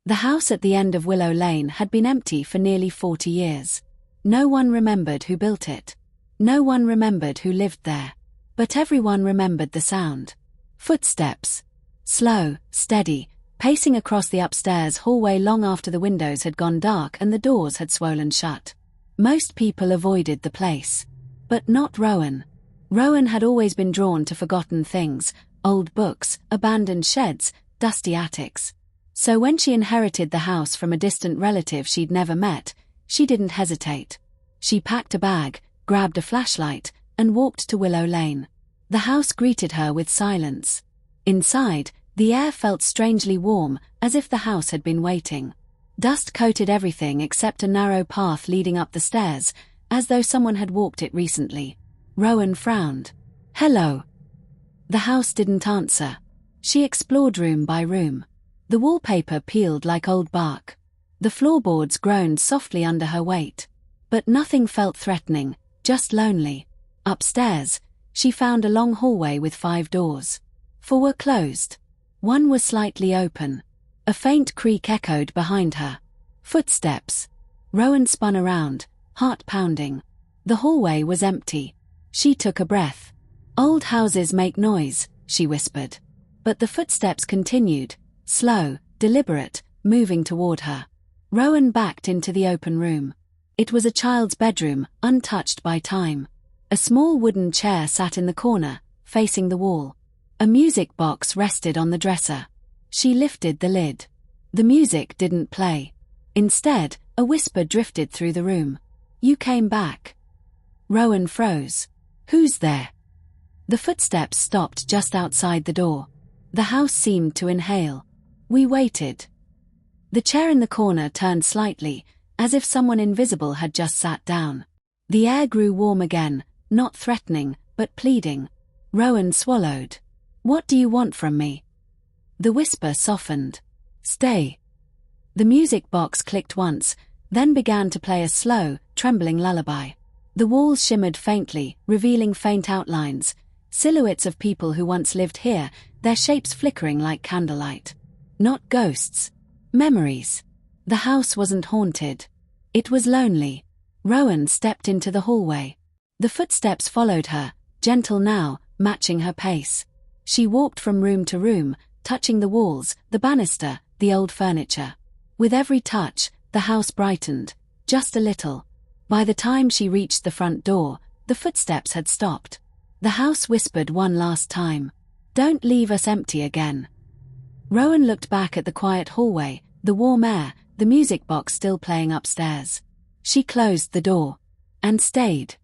The house at the end of Willow Lane had been empty for nearly 40 years. No one remembered who built it. No one remembered who lived there. But everyone remembered the sound. Footsteps. Slow, steady, pacing across the upstairs hallway long after the windows had gone dark and the doors had swollen shut. Most people avoided the place. But not Rowan. Rowan had always been drawn to forgotten things, old books, abandoned sheds, dusty attics. So when she inherited the house from a distant relative she'd never met, she didn't hesitate. She packed a bag, grabbed a flashlight, and walked to Willow Lane. The house greeted her with silence. Inside, the air felt strangely warm, as if the house had been waiting. Dust coated everything except a narrow path leading up the stairs, as though someone had walked it recently. Rowan frowned. "Hello." The house didn't answer. She explored room by room. The wallpaper peeled like old bark. The floorboards groaned softly under her weight. But nothing felt threatening, just lonely. Upstairs, she found a long hallway with 5 doors. 4 were closed. One was slightly open. A faint creak echoed behind her. Footsteps. Rowan spun around, heart pounding. The hallway was empty. She took a breath. "Old houses make noise," she whispered. But the footsteps continued, slow, deliberate, moving toward her. Rowan backed into the open room. It was a child's bedroom, untouched by time. A small wooden chair sat in the corner, facing the wall. A music box rested on the dresser. She lifted the lid. The music didn't play. Instead, a whisper drifted through the room. "You came back." Rowan froze. "Who's there?" The footsteps stopped just outside the door. The house seemed to inhale. "We waited." The chair in the corner turned slightly, as if someone invisible had just sat down. The air grew warm again, not threatening, but pleading. Rowan swallowed. "What do you want from me?" The whisper softened. "Stay." The music box clicked once, then began to play a slow, trembling lullaby. The walls shimmered faintly, revealing faint outlines, silhouettes of people who once lived here, their shapes flickering like candlelight. Not ghosts. Memories. The house wasn't haunted. It was lonely. Rowan stepped into the hallway. The footsteps followed her, gentle now, matching her pace. She walked from room to room, touching the walls, the banister, the old furniture. With every touch, the house brightened, just a little. By the time she reached the front door, the footsteps had stopped. The house whispered one last time, "Don't leave us empty again." Rowan looked back at the quiet hallway, the warm air, the music box still playing upstairs. She closed the door. And stayed.